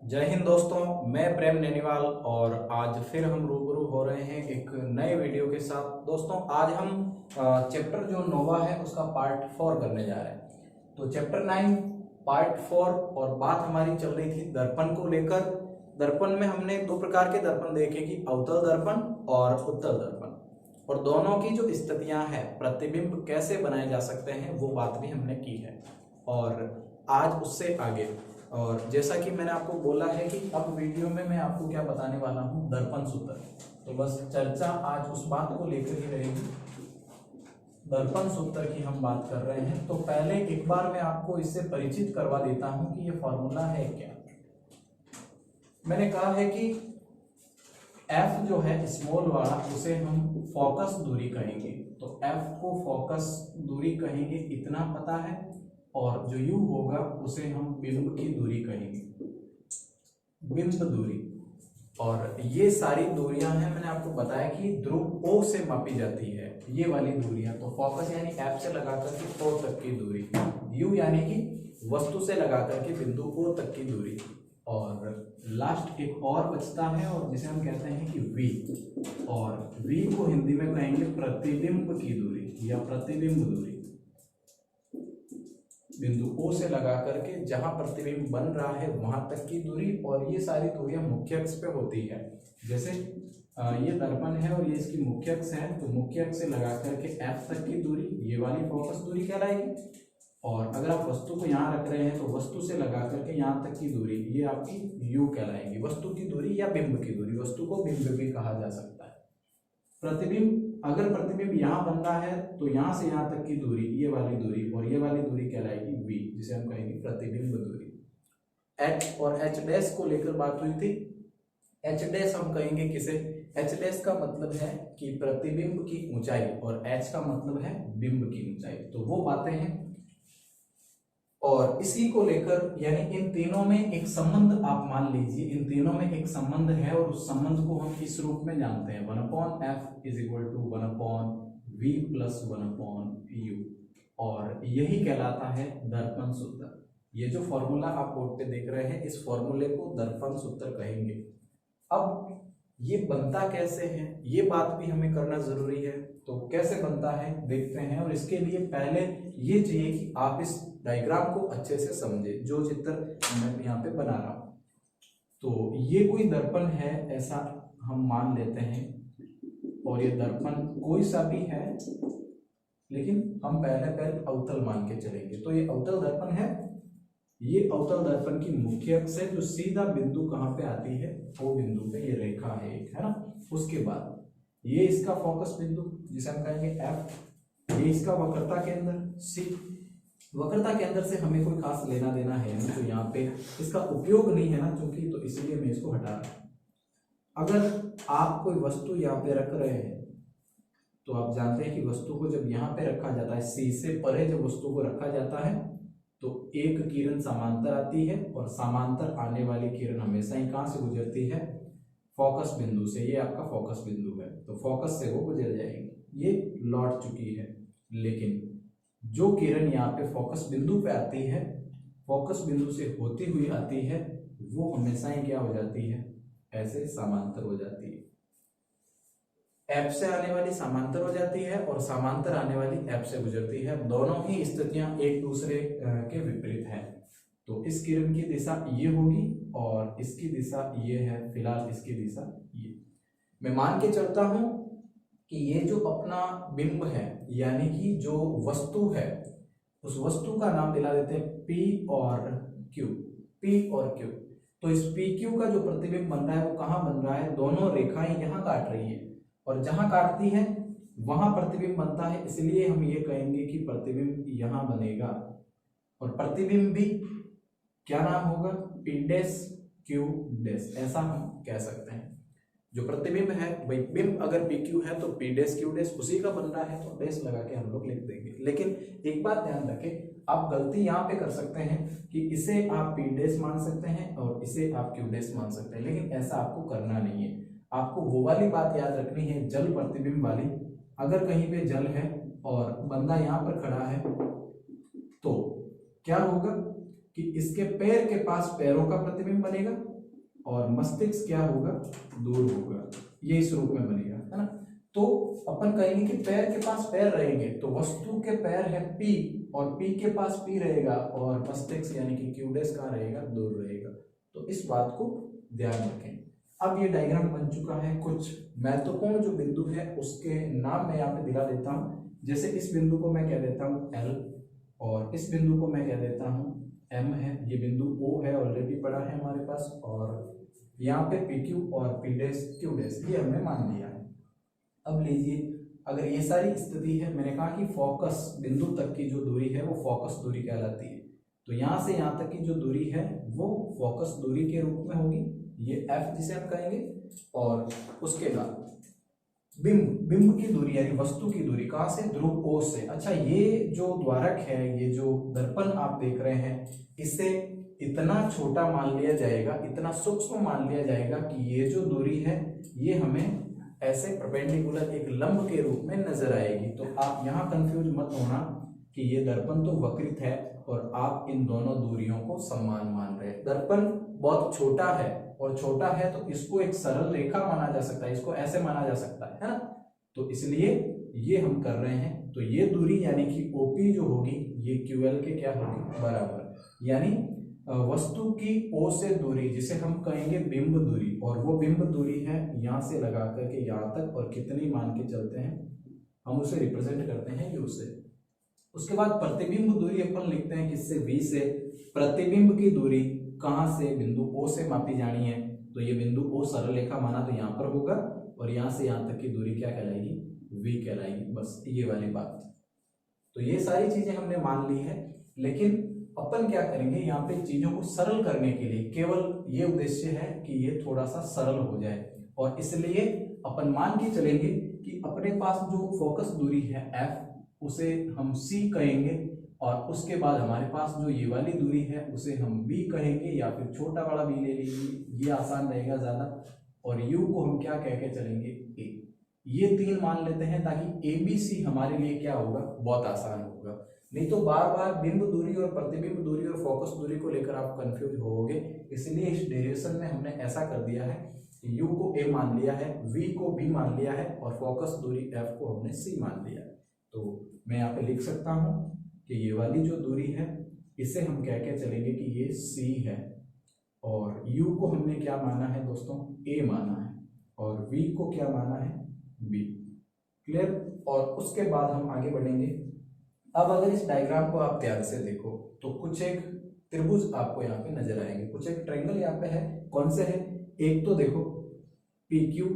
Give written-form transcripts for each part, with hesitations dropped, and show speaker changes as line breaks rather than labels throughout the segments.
जय हिंद दोस्तों, मैं प्रेम नैनीवाल और आज फिर हम रूबरू हो रहे हैं एक नए वीडियो के साथ। दोस्तों आज हम चैप्टर जो नोवा है उसका पार्ट 4 करने जा रहे हैं। तो चैप्टर 9 पार्ट 4 और बात हमारी चल रही थी दर्पण को लेकर। दर्पण में हमने दो प्रकार के दर्पण देखे कि अवतल दर्पण और उत्तल दर्पण, और दोनों की जो स्थितियां हैं, प्रतिबिंब कैसे बनाए जा सकते हैं, वो बात भी हमने की है। और आज उससे आगे, और जैसा कि मैंने आपको बोला है कि अब वीडियो में मैं आपको क्या बताने वाला हूँ, दर्पण सूत्र। तो बस चर्चा आज उस बात को लेकर ही रहेगी, दर्पण सूत्र की हम बात कर रहे हैं। तो पहले एक बार मैं आपको इससे परिचित करवा देता हूँ कि ये फॉर्मूला है क्या। मैंने कहा है कि F जो है स्मॉल वाला, उसे हम फोकस दूरी कहेंगे। तो F को फोकस दूरी कहेंगे, इतना पता है। और जो U होगा उसे हम बिंब की दूरी कहेंगे, बिंब दूरी। और ये सारी दूरियां हैं, मैंने आपको बताया कि ध्रुव O से मापी जाती है ये वाली दूरियां। तो फोकस यानी F से लगाकर के O तक की दूरी, U यानी कि वस्तु से लगाकर के बिंदु O तक की दूरी, और लास्ट एक और बचता है और जिसे हम कहते हैं कि V, और V को हिंदी में कहेंगे प्रतिबिंब की दूरी या प्रतिबिंब दूरी। बिंदु O से लगा करके जहां प्रतिबिंब बन रहा है वहां तक की दूरी, और ये सारी दूरियां मुख्य अक्ष पे होती है। जैसे ये दर्पण है और ये इसकी मुख्य अक्ष है, तो मुख्य अक्ष से लगा करके F तक की दूरी ये वाली फोकस दूरी कहलाएगी। और अगर आप वस्तु को यहाँ रख रहे हैं तो वस्तु से लगा करके यहाँ तक की दूरी ये आपकी U कहलाएगी, वस्तु की दूरी या बिंब की दूरी। वस्तु को बिंब भी कहा जा सकता है। प्रतिबिंब, अगर प्रतिबिंब यहाँ बन रहा है तो यहाँ से यहाँ तक की दूरी ये वाली दूरी, और ये वाली दूरी कहलाएगी V, जिसे हम कहेंगे प्रतिबिंब दूरी। H और H डैश को लेकर बात हुई थी। H डैश हम कहेंगे किसे, H डैश का मतलब है कि प्रतिबिंब की ऊंचाई, और H का मतलब है बिंब की ऊंचाई। तो वो बातें हैं, और इसी को लेकर यानी इन तीनों में एक संबंध आप मान लीजिए, इन तीनों में एक संबंध है, और उस संबंध को हम इस रूप में जानते हैं, 1/f is equal to 1/v plus 1/u, और यही कहलाता है दर्पण सूत्र। ये जो फॉर्मूला आप बोर्ड पे देख रहे हैं, इस फॉर्मूले को दर्पण सूत्र कहेंगे। अब ये बनता कैसे है, ये बात भी हमें करना जरूरी है। तो कैसे बनता है देखते हैं, और इसके लिए पहले ये चाहिए कि आप इस डायग्राम को अच्छे से समझे, जो चित्र मैं यहाँ पे बना रहा हूँ। तो ये कोई दर्पण है ऐसा हम मान लेते हैं, और ये दर्पण कोई सा भी है, लेकिन हम पहले अवतल मान के चलेंगे। तो ये अवतल दर्पण है, ये अवतल दर्पण की मुख्य अक्ष है जो सीधा बिंदु कहाँ पे आती है, वो बिंदु पे ये रेखा है एक, है ना। उसके बाद ये इसका फोकस बिंदु जिसे हम कहेंगे F, ये इसका वक्रता केंद्र C। वक्रता केंद्र से हमें कोई खास लेना देना है नहीं, तो यहाँ पे इसका उपयोग नहीं है ना क्योंकि, तो इसलिए मैं इसको हटा रहा हूं। अगर आप कोई वस्तु यहाँ पे रख रहे हैं तो आप जानते हैं कि वस्तु को जब यहाँ पे रखा जाता है, C से परे जब वस्तु को रखा जाता है तो एक किरण समांतर आती है, और समांतर आने वाली किरण हमेशा ही कहाँ से गुजरती है, फोकस बिंदु से। ये आपका फोकस बिंदु है, तो फोकस से वो गुजर जाएगी, ये लौट चुकी है। लेकिन जो किरण यहाँ पे फोकस बिंदु पे आती है, फोकस बिंदु से होती हुई आती है, वो हमेशा ही क्या हो जाती है, ऐसे समांतर हो जाती है। F से आने वाली समांतर हो जाती है, और समांतर आने वाली F से गुजरती है। दोनों ही स्थितियां एक दूसरे के विपरीत हैं। तो इस किरण की दिशा ये होगी और इसकी दिशा ये है, फिलहाल इसकी दिशा ये। मैं मान के चलता हूं कि ये जो अपना बिंब है, यानी कि जो वस्तु है, उस वस्तु का नाम दिला देते हैं P और Q, P और Q। तो इस PQ का जो प्रतिबिंब बन रहा है वो कहाँ बन रहा है, दोनों रेखाएं यहाँ काट रही है, और जहां काटती है वहां प्रतिबिंब बनता है, इसलिए हम ये कहेंगे कि प्रतिबिंब यहां बनेगा। और प्रतिबिंब भी क्या नाम होगा, P डैश Q डैश, ऐसा हम कह सकते हैं। जो प्रतिबिंब है भाई, बिंब अगर PQ है तो P डैश Q डैश उसी का बन रहा है, तो डैश लगा के हम लोग लिख देंगे। लेकिन एक बात ध्यान रखें, आप गलती यहाँ पे कर सकते हैं कि इसे आप P डैश मान सकते हैं और इसे आप Q डैश मान सकते हैं, लेकिन ऐसा आपको करना नहीं है। आपको वो वाली बात याद रखनी है, जल प्रतिबिंब वाली। अगर कहीं पे जल है और बंदा यहाँ पर खड़ा है तो क्या होगा कि इसके पैर के पास पैरों का प्रतिबिंब बनेगा, और मस्तिष्क क्या होगा, दूर होगा। ये इस रूप में बनेगा, है ना। तो अपन कहेंगे कि पैर के पास पैर रहेंगे, तो वस्तु के पैर है P और P के पास P रहेगा और मस्तिष्क यानी कि Q डैश कहाँ रहेगा, दूर रहेगा। तो इस बात को ध्यान रखें। अब ये डायग्राम बन चुका है, कुछ महत्वपूर्ण जो बिंदु है उसके नाम मैं यहाँ पे दिला देता हूँ। जैसे इस बिंदु को मैं कह देता हूँ L और इस बिंदु को मैं कह देता हूँ M है। ये बिंदु O है, ऑलरेडी पड़ा है हमारे पास, और यहाँ पे PQ और P डैश Q डैश ये हमने मान लिया है। अब लीजिए, अगर ये सारी स्थिति है, मैंने कहा कि फोकस बिंदु तक की जो दूरी है वो फोकस दूरी कहलाती है। तो यहाँ से यहाँ तक की जो दूरी है वो फोकस दूरी के रूप में होगी, ये F जिसे हम कहेंगे। और उसके बाद बिंब की दूरी यानी वस्तु की दूरी कहाँ से, ध्रुव O से। अच्छा, ये जो द्वारक है, ये जो दर्पण आप देख रहे हैं, इसे इतना छोटा मान लिया जाएगा, इतना सूक्ष्म मान लिया जाएगा कि ये जो दूरी है ये हमें ऐसे परपेंडिकुलर एक लंब के रूप में नजर आएगी। तो आप यहाँ कंफ्यूज मत होना कि ये दर्पण तो वक्रित है और आप इन दोनों दूरियों को समान मान रहे हैं। दर्पण बहुत छोटा है और छोटा है तो इसको एक सरल रेखा माना जा सकता है, इसको ऐसे माना जा सकता है ना। तो इसलिए ये हम कर रहे हैं। तो ये दूरी यानी कि OP जो होगी ये QL के क्या होगी, बराबर। यानी वस्तु की O से दूरी जिसे हम कहेंगे बिंब दूरी, और वो बिंब दूरी है यहाँ से लगा करके यहाँ तक, और कितनी मान के चलते हैं हम उसे रिप्रेजेंट करते हैं U से। उसके बाद प्रतिबिंब दूरी अपन लिखते हैं किससे, V से। प्रतिबिंब की दूरी कहाँ से, बिंदु O से मापी जानी है। तो ये बिंदु O सरल रेखा माना तो यहाँ पर होगा, और यहाँ से यहाँ तक की दूरी क्या कहलाएगी, V कहलाएगी। बस ये वाली बात। तो ये सारी चीजें हमने मान ली है, लेकिन अपन क्या करेंगे, यहाँ पे चीजों को सरल करने के लिए केवल ये उद्देश्य है कि ये थोड़ा सा सरल हो जाए, और इसलिए अपन मान के चलेंगे कि अपने पास जो फोकस दूरी है F उसे हम C कहेंगे, और उसके बाद हमारे पास जो ये वाली दूरी है उसे हम B कहेंगे, या फिर छोटा बड़ा B ले लीजिए, ये आसान रहेगा ज्यादा। और U को हम क्या कह के चलेंगे, A। ये 3 मान लेते हैं ताकि ABC हमारे लिए क्या होगा, बहुत आसान होगा। नहीं तो बार बार बिंब दूरी और प्रतिबिंब दूरी और फोकस दूरी को लेकर आप कंफ्यूज होगे। इसलिए इस डेरिवेशन में हमने ऐसा कर दिया है कि U को A मान लिया है, V को B मान लिया है, और फोकस दूरी F को हमने C मान लिया है। तो मैं यहाँ पे लिख सकता हूँ कि ये वाली जो दूरी है इसे हम कह के चलेंगे कि ये C है, और U को हमने क्या माना है दोस्तों, A माना है, और V को क्या माना है, B। क्लियर। और उसके बाद हम आगे बढ़ेंगे। अब अगर इस डायग्राम को आप ध्यान से देखो तो कुछ एक त्रिभुज आपको यहाँ पे नजर आएंगे, कुछ एक ट्रायंगल यहाँ पे है। कौन से है, एक तो देखो PQ,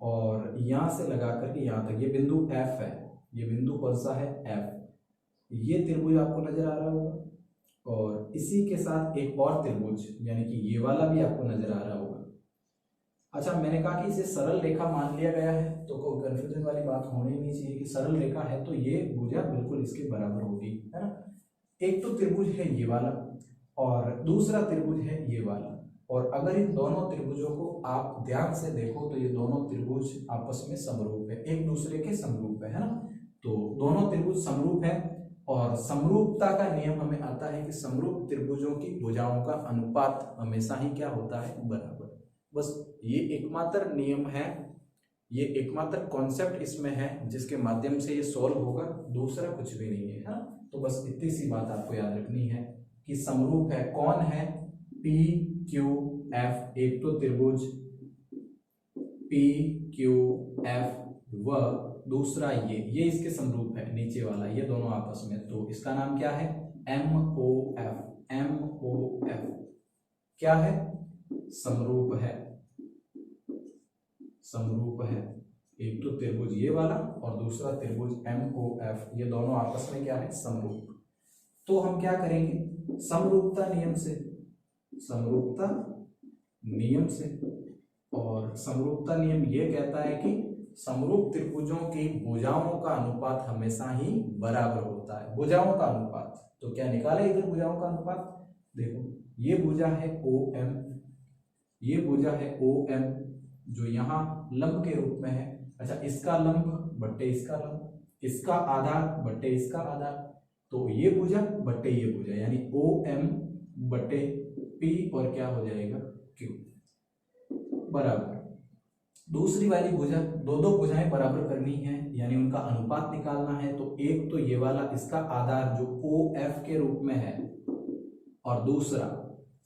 और यहाँ से लगा करके यहाँ तक ये बिंदु F है। ये बिंदु कौन सा है, F। ये त्रिभुज आपको नजर आ रहा होगा, और इसी के साथ एक और त्रिभुज यानी कि ये वाला भी आपको नजर आ रहा होगा। अच्छा, मैंने कहा कि इसे सरल रेखा मान लिया गया है, तो कोई कंफ्यूजन वाली बात होनी नहीं चाहिए कि सरल रेखा है तो ये भुजा बिल्कुल इसके बराबर होगी, है ना। एक तो त्रिभुज है ये वाला, और दूसरा त्रिभुज है ये वाला। और अगर इन दोनों त्रिभुजों को आप ध्यान से देखो तो ये दोनों त्रिभुज आपस में समरूप है, एक दूसरे के समरूप है ना। तो दोनों त्रिभुज समरूप है, और समरूपता का नियम हमें आता है कि समरूप त्रिभुजों की भुजाओं का अनुपात हमेशा ही क्या होता है, बराबर। बस ये एकमात्र नियम है, ये एकमात्र कॉन्सेप्ट इसमें है जिसके माध्यम से ये सॉल्व होगा, दूसरा कुछ भी नहीं है, हाँ। तो बस इतनी सी बात आपको याद रखनी है कि समरूप है, कौन है, PQF। एक तो त्रिभुज PQF व दूसरा ये इसके समरूप है, नीचे वाला, ये दोनों आपस में। तो इसका नाम क्या है, MOF। MOF क्या है, समरूप है, समरूप है। एक तो त्रिभुज ये वाला और दूसरा त्रिभुज MOF, ये दोनों आपस में क्या है, समरूप। तो हम क्या करेंगे, समरूपता नियम से, समरूपता नियम से। और समरूपता नियम ये कहता है कि समरूप त्रिभुजों की भुजाओं का अनुपात हमेशा ही बराबर होता है, भुजाओं का अनुपात। तो क्या निकाले इधर भुजाओं का अनुपात, देखो ये भुजा है OM, ये भुजा है OM जो यहाँ लंब के रूप में है। अच्छा, इसका लंब बट्टे इसका लंब, इसका आधार बट्टे इसका आधार, तो ये भुजा बट्टे ये भुजा, यानी OM बट्टे P और क्या हो जाएगा, Q। बराबर। दूसरी वाली भुजा, दो भुजाएं बराबर करनी है यानी उनका अनुपात निकालना है, तो एक तो ये वाला इसका आधार जो OF के रूप में है, और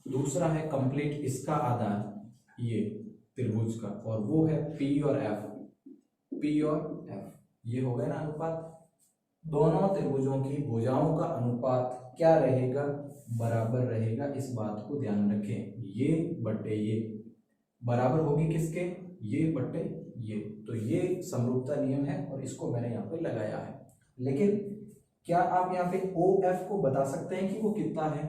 दूसरा है कंप्लीट इसका आधार ये त्रिभुज का, और वो है P और F। ये हो गया ना अनुपात। दोनों त्रिभुजों की भुजाओं का अनुपात क्या रहेगा, बराबर रहेगा। इस बात को ध्यान रखें, ये बटे ये बराबर होगी किसके, ये बटे ये। तो ये समरूपता नियम है और इसको मैंने यहाँ पे लगाया है। लेकिन क्या आप यहाँ पे OF को बता सकते हैं कि वो कितना है?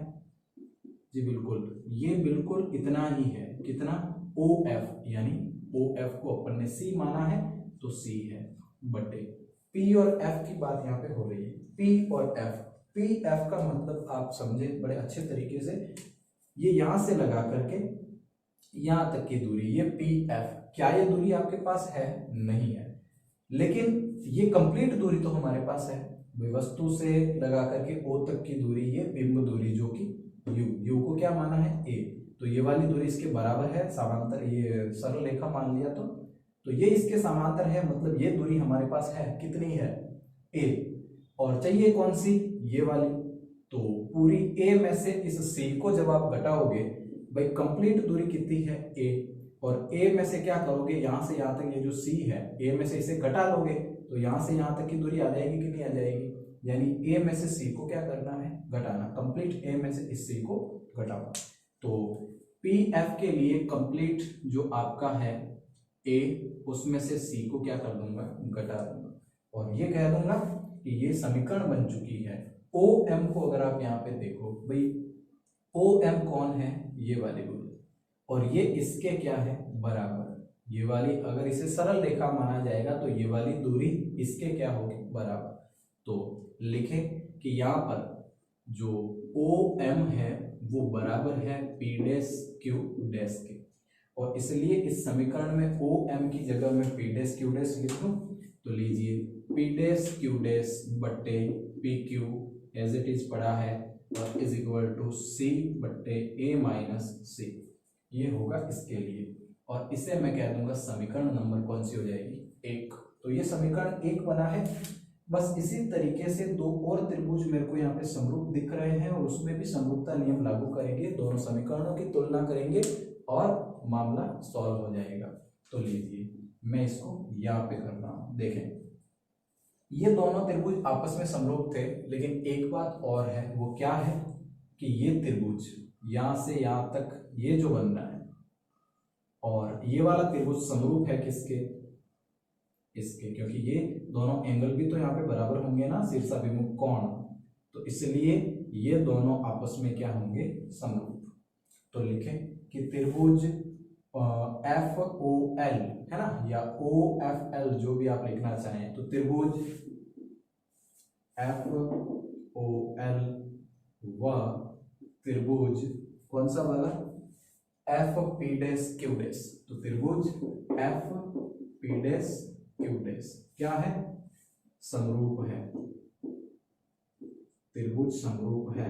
जी बिल्कुल, ये बिल्कुल इतना ही है। कितना? OF, यानी OF को अपन ने C माना है तो C है बटे P और F की बात यहाँ पे हो रही है। P और F, PF का मतलब आप समझे बड़े अच्छे तरीके से, ये यहां से लगा करके यहां तक की दूरी, ये PF। क्या ये दूरी आपके पास है? नहीं है, लेकिन ये कंप्लीट दूरी तो हमारे पास है। वस्तु से लगा करके O तक की दूरी, ये बिंब दूरी जो कि U को क्या माना है? A। तो ये वाली दूरी इसके बराबर है, समांतर, ये सरल रेखा मान लिया तो ये इसके समांतर है, मतलब ये दूरी हमारे पास है। कितनी है? A। और चाहिए कौन सी? ये वाली। तो पूरी A में से इस C को जब आप घटाओगे, भाई कंप्लीट दूरी कितनी है? A। और A में से क्या करोगे, यहां से यहां तक ये जो C है, A में से इसे घटा लोगे तो यहां से यहां तक की दूरी आ जाएगी कि नहीं आ जाएगी? यानी A में से C को क्या करना है? घटाना। कंप्लीट A में से इस C को घटाओ। तो PF के लिए कंप्लीट जो आपका है A, उसमें से C को क्या कर दूंगा? घटा दूंगा, और ये कह दूंगा कि ये समीकरण बन चुकी है। OM को अगर आप यहाँ पे देखो भाई, OM कौन है? ये वाली दूरी, और ये इसके क्या है? बराबर। ये वाली अगर इसे सरल रेखा माना जाएगा तो ये वाली दूरी इसके क्या होगी? बराबर। तो लिखें कि यहाँ पर जो OM है वो बराबर है P डैश Q डैश के, और इसलिए इस समीकरण में OM की जगह में P डैश Q डैश लिख दूं। तो लीजिए P डैश Q डैश बट्टे PQ एज इट इज पड़ा है, और इज इक्वल टू C बट्टे A माइनस C। ये होगा इसके लिए, और इसे मैं कह दूंगा समीकरण नंबर कौन सी हो जाएगी? 1। तो ये समीकरण 1 बना है। बस इसी तरीके से दो और त्रिभुज मेरे को यहाँ पे समरूप दिख रहे हैं, और उसमें भी समरूपता नियम लागू करेंगे, दोनों समीकरणों की तुलना करेंगे और मामला सॉल्व हो जाएगा। तो लीजिए मैं इसको यहाँ पे कर रहा हूँ। देखें, ये दोनों त्रिभुज आपस में समरूप थे, लेकिन एक बात और है, वो क्या है कि ये त्रिभुज यहां से यहां तक ये जो बन रहा है, और ये वाला त्रिभुज समरूप है किसके? इसके, क्योंकि ये दोनों एंगल भी तो यहाँ पे बराबर होंगे ना, शीर्षाभिमुख कोण, तो इसलिए ये दोनों आपस में क्या होंगे? समरूप। तो लिखें कि त्रिभुज FOL है ना, या OFL, जो भी आप लिखना चाहें, तो त्रिभुज FOL व त्रिभुज कौन सा वाला? FP dash Q dash. तो त्रिभुज FP डैश Q डैश क्या है? समरूप है। त्रिभुज समरूप है।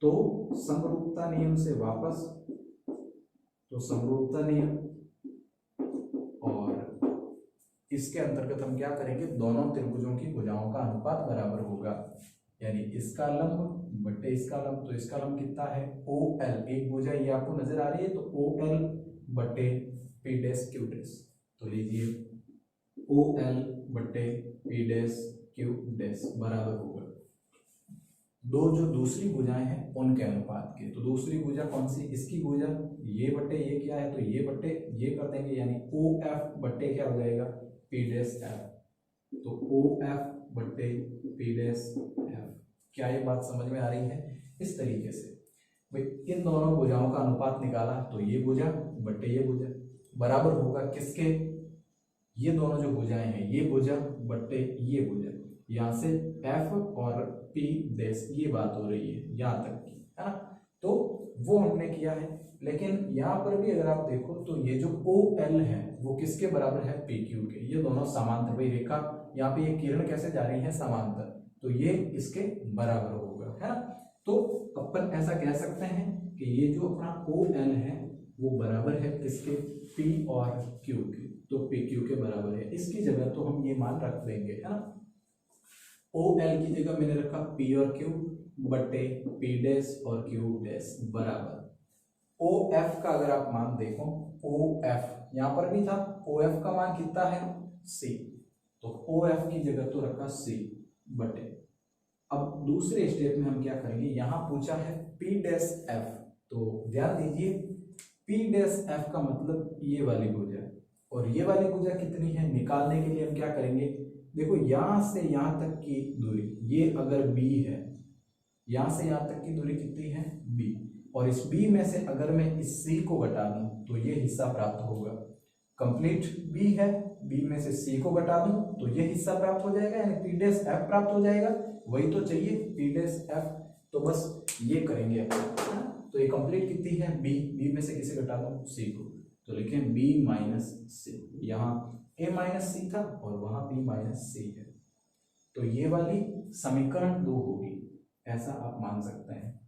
तो समरूपता नियम से वापस, तो समरूपता नियम, और इसके अंतर्गत हम क्या करेंगे? दोनों त्रिभुजों की भुजाओं का अनुपात बराबर होगा, यानी इसका लंब बटे इसका लंब। तो इसका लंब कितना है? OL, एक भुजा ये आपको नजर आ रही है, तो OL बटे P डैश Q डैश। तो लीजिए OL बटे P डैश Q डैश बराबर होगा दो जो दूसरी भुजाएं हैं उनके अनुपात के। तो दूसरी भुजा कौन सी? इसकी भुजा, ये बटे ये क्या है? तो ये बटे ये कर देंगे, यानी OF बटे क्या हो जाएगा? P dash F। तो OF बटे P डैश F। क्या ये बात समझ में आ रही है? इस तरीके से भाई इन दोनों भुजाओं का अनुपात निकाला, तो ये भुजा बटे ये भुजा बराबर होगा किसके? ये दोनों जो भुजाएं हैं, ये भुजा बटे ये भुजा, यहाँ से F और P डैश, ये बात हो रही है यहाँ तक की, है ना। तो वो हमने किया है, लेकिन यहाँ पर भी अगर आप देखो तो ये जो OL है वो किसके बराबर है? PQ के। ये दोनों समांतर, भाई रेखा यहाँ पे ये किरण कैसे जा रही है? समांतर, तो ये इसके बराबर होगा, है ना। तो अपन ऐसा कह सकते हैं कि ये जो अपना OL है वो बराबर है किसके, P और Q के, तो PQ के बराबर है। इसकी जगह तो हम ये मान रख देंगे, है ना। OL की जगह मैंने रखा P और Q बटे P डैश और Q डैश बराबर OF का अगर आप मान देखो, OF यहाँ पर भी था, OF का मान कितना है C, तो OF की जगह तो रखा C बटे। अब दूसरे स्टेप में हम क्या करेंगे, यहाँ पूछा है P डैश F, तो ध्यान दीजिए P डैश F का मतलब ये वाली भुजा, और ये वाली भुजा कितनी है निकालने के लिए हम क्या करेंगे, देखो यहाँ से यहाँ तक की दूरी, ये अगर B है, यहाँ से यहाँ तक की दूरी कितनी है B, और इस B में से अगर मैं इस C को घटा दूं तो ये हिस्सा प्राप्त होगा। कंप्लीट B है, B में से C को घटा दूं तो ये हिस्सा प्राप्त हो जाएगा, यानी P डैश F प्राप्त हो जाएगा। वही तो चाहिए P डैश F, तो बस ये करेंगे अपन। तो ये कंप्लीट कितनी है B में से किसे घटा दूं C को, तो लिखें B माइनस C, यहाँ A माइनस C था और वहाँ B माइनस C है, तो ये वाली समीकरण 2 होगी, ऐसा आप मान सकते हैं।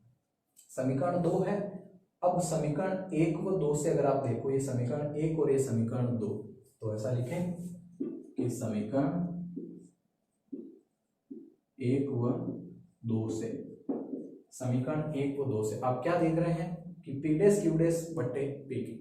समीकरण 2 है। अब समीकरण 1 व 2 से अगर आप देखो, ये समीकरण 1 और ये समीकरण 2, तो ऐसा लिखें कि समीकरण 1 व 2 से, समीकरण 1 व 2 से आप क्या देख रहे हैं कि P डैश Q डैश बट्टे PQ,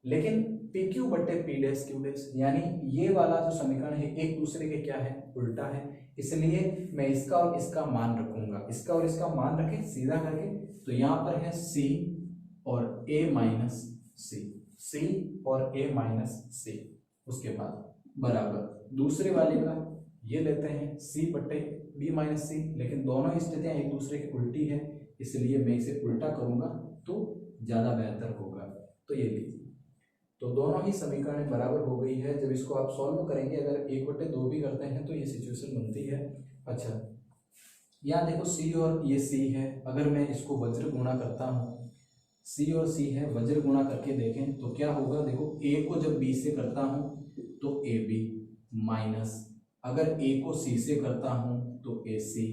लेकिन PQ बट्टे P डैश Q डैश, यानी ये वाला जो समीकरण है एक दूसरे के क्या है, उल्टा है, इसलिए मैं इसका और इसका मान रखूंगा, इसका और इसका मान रखें सीधा करके, तो यहाँ पर है C और A माइनस C, C और A माइनस C, उसके बाद बराबर दूसरे वाले का ये लेते हैं C बट्टे B माइनस C, लेकिन दोनों ही स्थितियाँ एक दूसरे की उल्टी है, इसलिए मैं इसे उल्टा करूंगा तो ज़्यादा बेहतर होगा। तो ये लीजिए, तो दोनों ही समीकरण बराबर हो गई है। जब इसको आप सॉल्व करेंगे, अगर 1/2 भी करते हैं तो ये सिचुएशन बनती है। अच्छा, यहाँ देखो C और ये C है, अगर मैं इसको वज्र गुणा करता हूँ, C और C है, वज्र गुणा करके देखें तो क्या होगा, देखो A को जब B से करता हूँ तो AB माइनस, अगर A को C से करता हूँ तो AC,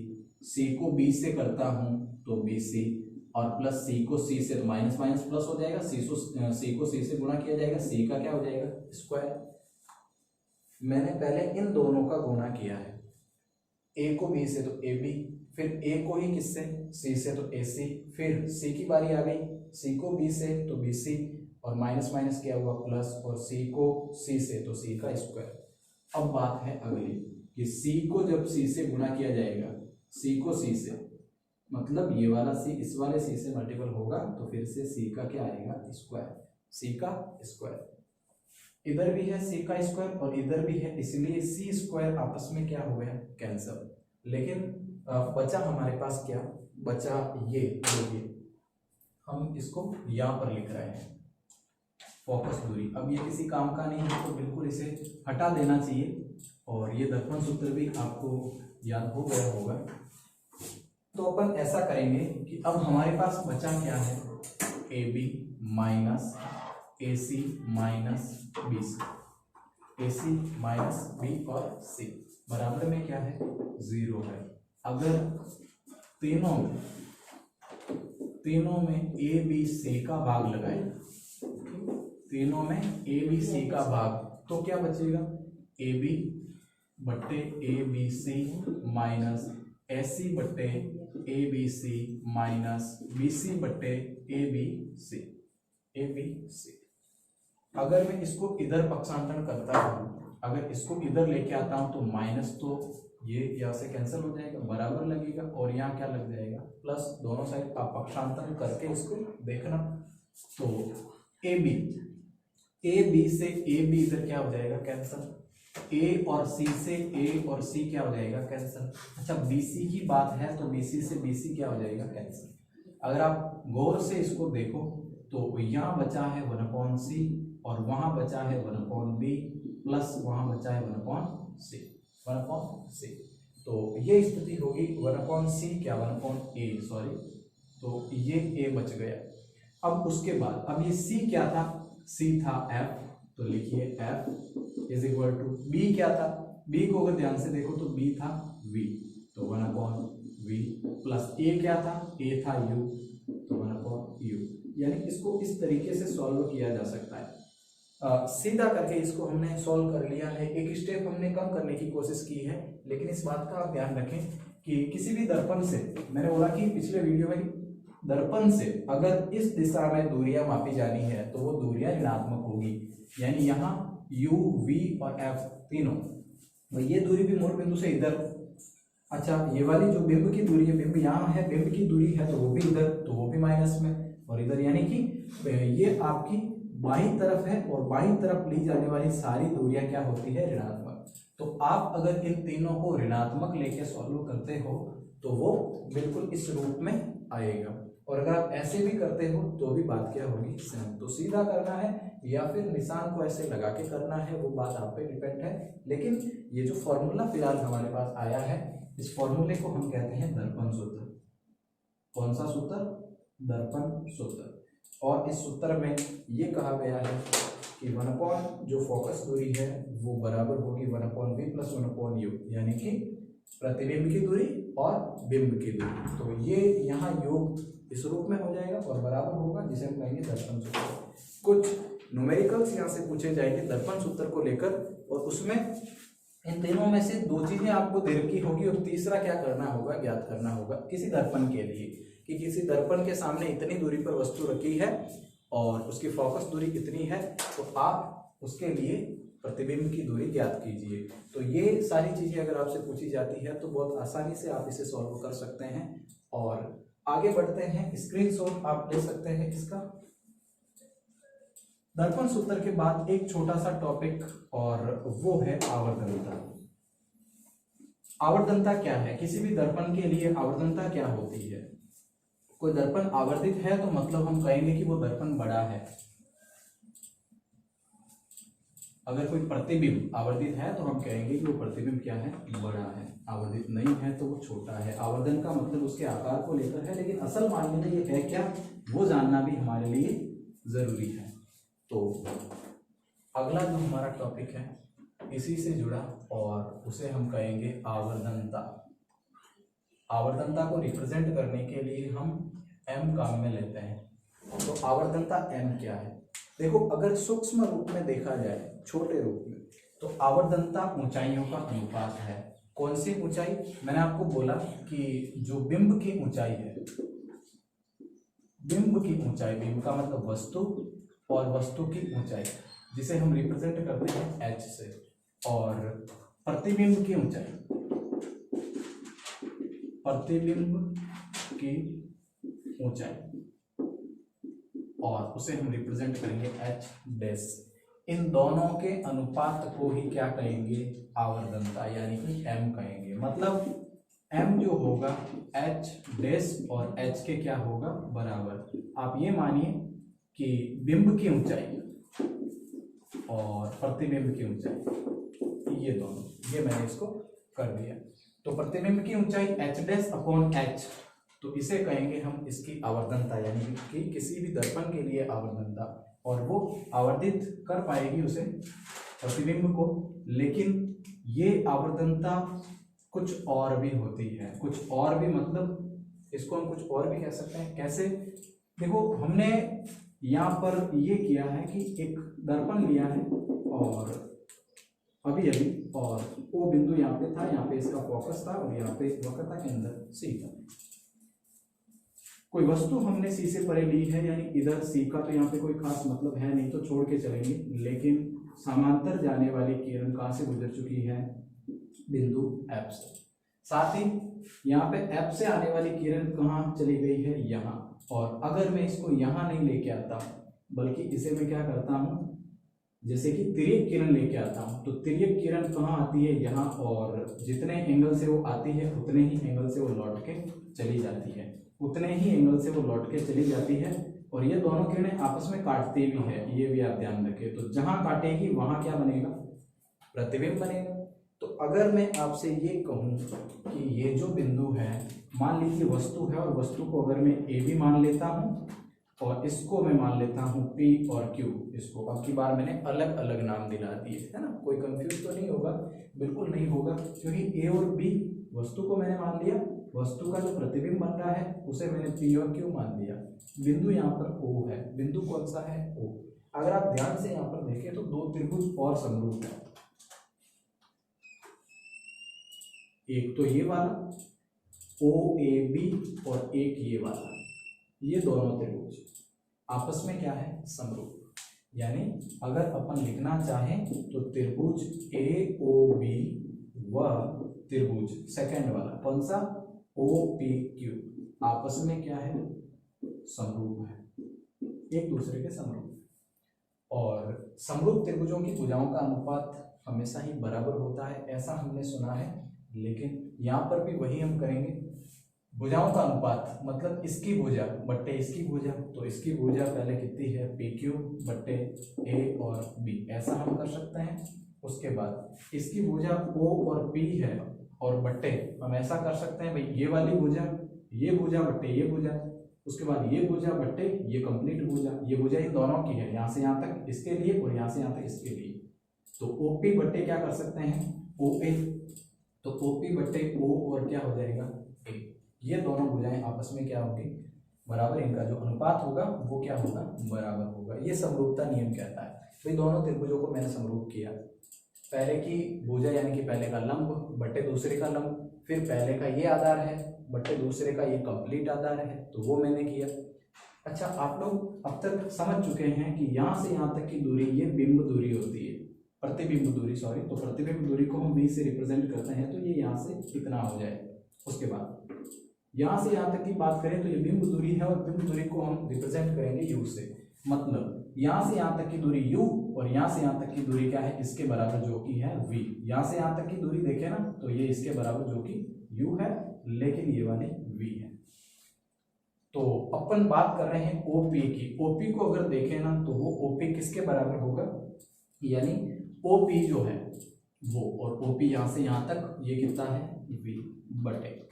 C को B से करता हूँ तो BC, और प्लस C को C से, तो माइनस माइनस प्लस हो जाएगा, C को C से गुणा किया जाएगा, C का क्या हो जाएगा स्क्वायर। मैंने पहले इन दोनों का गुणा किया है, A को B से तो AB, फिर A को ही किससे, C से तो AC, फिर C की बारी आ गई, C को B से तो BC, और माइनस माइनस क्या हुआ प्लस, और C को C से तो C का स्क्वायर। अब बात है अगली कि C को जब C से गुणा किया जाएगा, C को C से, मतलब ये वाला C इस वाले C से मल्टीपल होगा, तो फिर से C का क्या आएगा स्क्वायर, C का स्क्वायर। इधर भी है C का स्क्वायर और इधर भी है, इसलिए C स्क्वायर आपस में क्या हो गया कैंसल। लेकिन बचा हमारे पास क्या बचा, ये देखिए हम इसको यहाँ पर लिख रहे हैं फोकस दूरी। अब ये किसी काम का नहीं है, तो बिल्कुल इसे हटा देना चाहिए, और ये दर्पण सूत्र भी आपको याद हो गया होगा। तो अपन ऐसा करेंगे कि अब हमारे पास बचा क्या है, AB minus AC minus BC, AC minus B और C बराबर में क्या है 0 है। अगर तीनों में ABC का भाग लगाए, तीनों में ABC का भाग, तो क्या बचेगा AB बट्टे ABC माइनस AC बट्टे ABC माइनस BC बट्टे ABC। अगर मैं इसको इधर पक्षांतरण करता हूँ, अगर इसको इधर लेके आता हूँ तो माइनस, तो ये यहाँ से कैंसिल हो जाएगा, बराबर लगेगा, और यहाँ क्या लग जाएगा प्लस। दोनों साइड आप पक्षांतरण करके इसको देखना। तो AB से AB इधर क्या हो जाएगा कैंसिल, A और C से A और C क्या हो जाएगा कैंसिल। अच्छा, BC की बात है तो BC से BC क्या हो जाएगा कैंसिल। अगर आप गौर से इसको देखो तो यहाँ बचा है 1/C और वहाँ बचा है 1/B प्लस वहाँ बचा है 1/C। तो ये स्थिति होगी 1/C क्या 1/A सॉरी, तो ये A बच गया। अब उसके बाद अब ये C क्या था, C था F, तो लिखिए F is equal to B क्या था, B को अगर ध्यान से देखो तो B था V, तो 1/V प्लस A क्या था, A था U, तो 1/U यानी इसको इस तरीके से सॉल्व किया जा सकता है। सीधा करके इसको हमने सॉल्व कर लिया है, एक स्टेप हमने कम करने की कोशिश की है, लेकिन इस बात का आप ध्यान रखें कि किसी भी दर्पण से, मैंने बोला कि पिछले वीडियो में, दर्पण से अगर इस दिशा में दूरियां मापी जानी है तो वो दूरियां ऋणात्मक होगी, यानी यहाँ u, v और f तीनों, तो ये दूरी भी मूल बिंदु से इधर, अच्छा ये वाली जो बिंब की दूरी है, बिंब यहाँ है, बिंब की दूरी है तो वो भी इधर, तो वो भी माइनस में, और इधर, यानी कि ये आपकी बाईं तरफ है और बाईं तरफ ली जाने वाली सारी दूरियां क्या होती है, ऋणात्मक। तो आप अगर इन तीनों को ऋणात्मक लेके सॉल्व करते हो तो वो बिल्कुल इस रूप में आएगा, और अगर आप ऐसे भी करते हो तो भी बात क्या होगी, सेम। तो सीधा करना है या फिर निशान को ऐसे लगा के करना है, वो बात आप पे डिपेंड है, लेकिन ये जो फॉर्मूला फिलहाल हमारे पास आया है, इस फॉर्मूले को हम कहते हैं दर्पण सूत्र। कौन सा सूत्र, दर्पण सूत्र। और इस सूत्र में ये कहा गया है कि 1/, जो फोकस दूरी है वो बराबर होगी 1/v + 1/u, यानी कि प्रतिबिंब की दूरी और बिंब की दूरी। तो ये यहाँ योग इस रूप में हो जाएगा और बराबर होगा, जिसे हम कहेंगे दर्पण सूत्र। कुछ न्यूमेरिकल्स यहाँ से पूछे जाएंगे दर्पण सूत्र को लेकर, और उसमें इन तीनों में से दो चीजें आपको दे रखी होगी और तीसरा क्या करना होगा, ज्ञात करना होगा किसी दर्पण के लिए, कि किसी दर्पण के सामने इतनी दूरी पर वस्तु रखी है और उसकी फोकस दूरी कितनी है, तो आप उसके लिए प्रतिबिंब की दूरी ज्ञात कीजिए। तो ये सारी चीजें अगर आपसे पूछी जाती है तो बहुत आसानी से आप इसे सॉल्व कर सकते हैं। और आगे बढ़ते हैं, स्क्रीनशॉट आप ले सकते हैं इसका। दर्पण सूत्र के बाद एक छोटा सा टॉपिक, और वो है आवर्तनता। आवर्तनता क्या है, किसी भी दर्पण के लिए आवर्तनता क्या होती है। कोई दर्पण आवर्तित है तो मतलब हम कहेंगे कि वो दर्पण बड़ा है। अगर कोई प्रतिबिंब आवर्तित है तो हम कहेंगे कि वो प्रतिबिंब क्या है, बड़ा है। आवर्तित नहीं है तो वो छोटा है। आवर्धन का मतलब उसके आकार को लेकर है, लेकिन असल मायने में ये है क्या, वो जानना भी हमारे लिए जरूरी है। तो अगला जो हमारा टॉपिक है इसी से जुड़ा, और उसे हम कहेंगे आवर्धनता। आवर्धनता को रिप्रेजेंट करने के लिए हम m काम में लेते हैं। तो आवर्धनता m क्या है, देखो अगर सूक्ष्म रूप में देखा जाए, छोटे रूप में, तो आवर्धनता ऊंचाइयों का अनुपात है। कौन सी ऊंचाई, मैंने आपको बोला कि जो बिंब की ऊंचाई है, बिंब की ऊंचाई, बिंब का मतलब वस्तु, और वस्तु की ऊंचाई जिसे हम रिप्रेजेंट करते हैं h से, और प्रतिबिंब की ऊंचाई, प्रतिबिंब की ऊंचाई, और उसे हम रिप्रेजेंट करेंगे h'। इन दोनों के अनुपात को ही क्या कहेंगे, आवर्धनता, यानी कि m कहेंगे। मतलब m जो होगा h' और h के क्या होगा, बराबर। आप ये मानिए कि बिंब की ऊंचाई और प्रतिबिंब की ऊंचाई, ये दोनों, ये मैंने इसको कर दिया। तो प्रतिबिंब की ऊंचाई h'/h, तो इसे कहेंगे हम इसकी आवर्धनता, यानी कि किसी भी दर्पण के लिए आवर्धनता, और वो आवर्धित कर पाएगी उसे, प्रतिबिंब को। लेकिन ये आवर्धनता कुछ और भी होती है, कुछ और भी मतलब इसको हम कुछ और भी कह सकते हैं। कैसे, देखो हमने यहाँ पर ये किया है कि एक दर्पण लिया है और अभी और वो बिंदु यहाँ पे था, यहाँ पे इसका फोकस था और यहाँ पे वक्रता के अंदर सी था। कोई वस्तु हमने सी से परे ली है, यानी इधर सी का तो यहाँ पे कोई खास मतलब है नहीं, तो छोड़ के चलेंगे। लेकिन समांतर जाने वाली किरण कहाँ से गुजर चुकी है, बिंदु F से। साथ ही यहाँ पे F से आने वाली किरण कहाँ चली गई है, यहाँ। और अगर मैं इसको यहाँ नहीं लेके आता, बल्कि इसे मैं क्या करता हूँ, जैसे कि तिर्यक किरण लेके आता हूँ, तो तिर्यक किरण कहाँ आती है, यहाँ, और जितने एंगल से वो आती है उतने ही एंगल से वो लौट के चली जाती है, उतने ही एंगल से वो लौट के चली जाती है। और ये दोनों किरणें आपस में काटती भी है, ये भी आप ध्यान रखें। तो जहां काटेगी वहां क्या बनेगा, प्रतिबिंब बनेगा। तो अगर मैं आपसे ये कहूं कि ये जो बिंदु है, मान लीजिए वस्तु है, और वस्तु को अगर मैं ए भी मान लेता हूं और इसको मैं मान लेता हूं P और Q, इसको अब की बार मैंने अलग अलग नाम दिला दिए, है ना, कोई कंफ्यूज तो नहीं होगा, बिल्कुल नहीं होगा, क्योंकि A और B वस्तु को मैंने मान लिया, वस्तु का जो प्रतिबिंब बन रहा है उसे मैंने P और Q मान लिया। बिंदु यहाँ पर O है, बिंदु कौन सा है? O। अगर आप ध्यान से यहाँ पर देखें तो दो त्रिभुज और समरूप है, एक तो ये वाला OAB और एक ये वाला, ये दोनों त्रिभुज आपस में क्या है? समरूप। यानी अगर अपन लिखना चाहें तो त्रिभुज AOB व त्रिभुज सेकंड वाला कौन सा? OPQ आपस में क्या है? समरूप है, एक दूसरे के समरूप। और समरूप त्रिभुजों की भुजाओं का अनुपात हमेशा ही बराबर होता है, ऐसा हमने सुना है, लेकिन यहाँ पर भी वही हम करेंगे। भुजाओं का अनुपात मतलब इसकी भुजा बट्टे इसकी भुजा, तो इसकी भुजा पहले कितनी है? PQ बट्टे A और B, ऐसा हम कर सकते हैं। उसके बाद इसकी भुजा O और P है और बट्टे हम ऐसा कर सकते हैं भाई ये वाली भुजा, ये भुजा बट्टे ये भुजा, उसके बाद ये भुजा बट्टे ये कंप्लीट भुजा, ये भुजा इन दोनों की है, यहाँ से यहाँ तक इसके लिए और यहाँ से यहाँ तक इसके लिए। तो OP बट्टे क्या कर सकते हैं? OA, तो OP बट्टे O और क्या हो जाएगा? A। ये दोनों भुजाएं आपस में क्या होगी? बराबर। इनका जो अनुपात होगा वो क्या होगा? बराबर होगा। ये समरूपता नियम कहता है। तो ये दोनों त्रिभुजों को मैंने समरूप किया। पहले की भुजा यानी कि पहले का लंब बट्टे दूसरे का लंब, फिर पहले का ये आधार है बट्टे दूसरे का ये कंप्लीट आधार है, तो वो मैंने किया। अच्छा, आप लोग अब तक समझ चुके हैं कि यहाँ से यहाँ तक की दूरी ये बिंब दूरी होती है, प्रतिबिंब दूरी, सॉरी। तो प्रतिबिंब दूरी को हम V से रिप्रेजेंट करते हैं, तो ये यहाँ से इतना हो जाए। उसके बाद यहाँ से यहाँ तक की बात करें तो ये बिंब दूरी है और बिंब दूरी को हम रिप्रेजेंट करेंगे U से। मतलब यहाँ से यहाँ तक की दूरी U और यहाँ से यहाँ तक की दूरी क्या है? इसके बराबर, जो कि है V। यहाँ से यहाँ तक की दूरी देखें ना तो ये इसके बराबर जो कि U है, लेकिन ये वाली V है। तो अपन बात कर रहे हैं OP की। OP को अगर देखें ना तो वो OP किसके बराबर होगा? यानी OP जो है वो, और OP यहाँ से यहाँ तक ये कितना है? V बटे।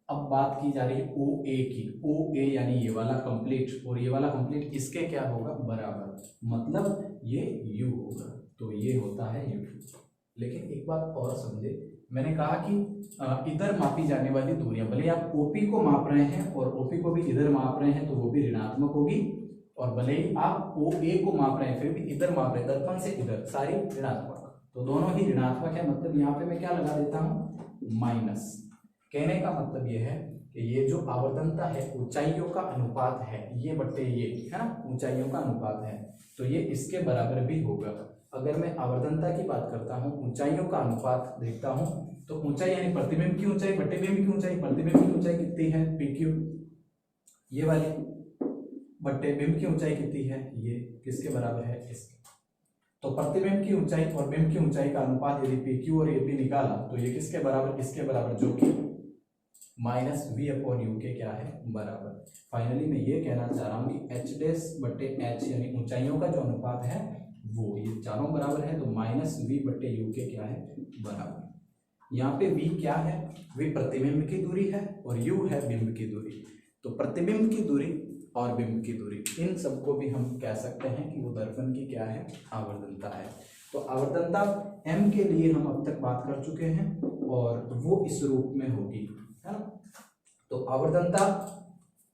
अब बात की जा रही है OA की। OA यानी ये वाला कंप्लीट और ये वाला कंप्लीट इसके क्या होगा? बराबर, मतलब ये U होगा, तो ये होता है U। लेकिन एक बात और समझे, मैंने कहा कि इधर मापी जाने वाली दूरियां, भले आप OP को माप रहे हैं और OP को भी इधर माप रहे हैं तो वो भी ऋणात्मक होगी, और भले ही आप OA को माप रहे हैं फिर भी इधर माप रहे हैं, दर्पण से इधर, सारी ऋणात्मक, तो दोनों ही ऋणात्मक है। मतलब यहाँ पे मैं क्या लगा देता हूँ? माइनस। कहने का मतलब ये है कि ये जो आवर्तनता है ऊंचाइयों का अनुपात है, ये बट्टे ये है ना, ऊंचाइयों का अनुपात है, तो ये इसके बराबर भी होगा। अगर मैं आवर्तनता की बात करता हूँ, ऊंचाइयों का अनुपात देखता हूँ, तो ऊंचाई यानी प्रतिबिंब की ऊंचाई बट्टे बिंब की ऊंचाई, प्रतिबिंब की ऊंचाई कितनी है? PQ, ये वाली, बट्टे बिंब की ऊंचाई कितनी है? ये किसके बराबर है? इसके। तो प्रतिबिंब की ऊंचाई और बिंब की ऊंचाई का अनुपात यदि PQ और AP निकाला तो ये किसके बराबर? इसके बराबर, जो कि माइनस V अपॉन U के क्या है? बराबर। फाइनली मैं ये कहना चाह रहा हूँ कि H डैश बट्टे H यानी ऊंचाइयों का जो अनुपात है वो, ये चारों बराबर है, तो माइनस V बट्टे U के क्या है? बराबर। यहाँ पे V क्या है? V प्रतिबिंब की दूरी है और U है बिंब की दूरी। तो प्रतिबिंब की दूरी और बिंब की दूरी, इन सबको भी हम कह सकते हैं कि वो दर्पण की क्या है? आवर्तनता है। तो आवर्तनता M के लिए हम अब तक बात कर चुके हैं और वो इस रूप में होगी, है ना। तो आवर्तनता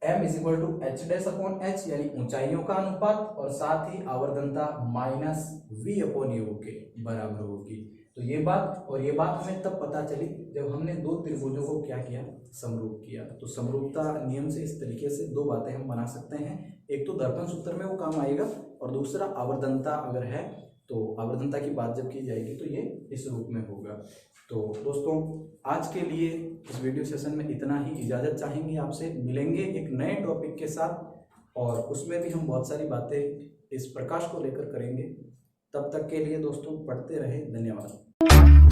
M is equal to H dash upon H यानी ऊंचाइयों का अनुपात, और साथ ही आवर्तनता माइनस V अपॉन U के बराबर होगी। तो ये बात, और ये बात हमें तब पता चली जब हमने दो त्रिभुजों को क्या किया? समरूप किया। तो समरूपता नियम से इस तरीके से दो बातें हम बना सकते हैं, एक तो दर्पण सूत्र में वो काम आएगा, और दूसरा आवर्तनता अगर है तो आवर्तनता की बात जब की जाएगी तो ये इस रूप में होगा। तो दोस्तों, आज के लिए इस वीडियो सेशन में इतना ही। इजाज़त चाहेंगे आपसे, मिलेंगे एक नए टॉपिक के साथ, और उसमें भी हम बहुत सारी बातें इस प्रकाश को लेकर करेंगे। तब तक के लिए दोस्तों, पढ़ते रहें। धन्यवाद।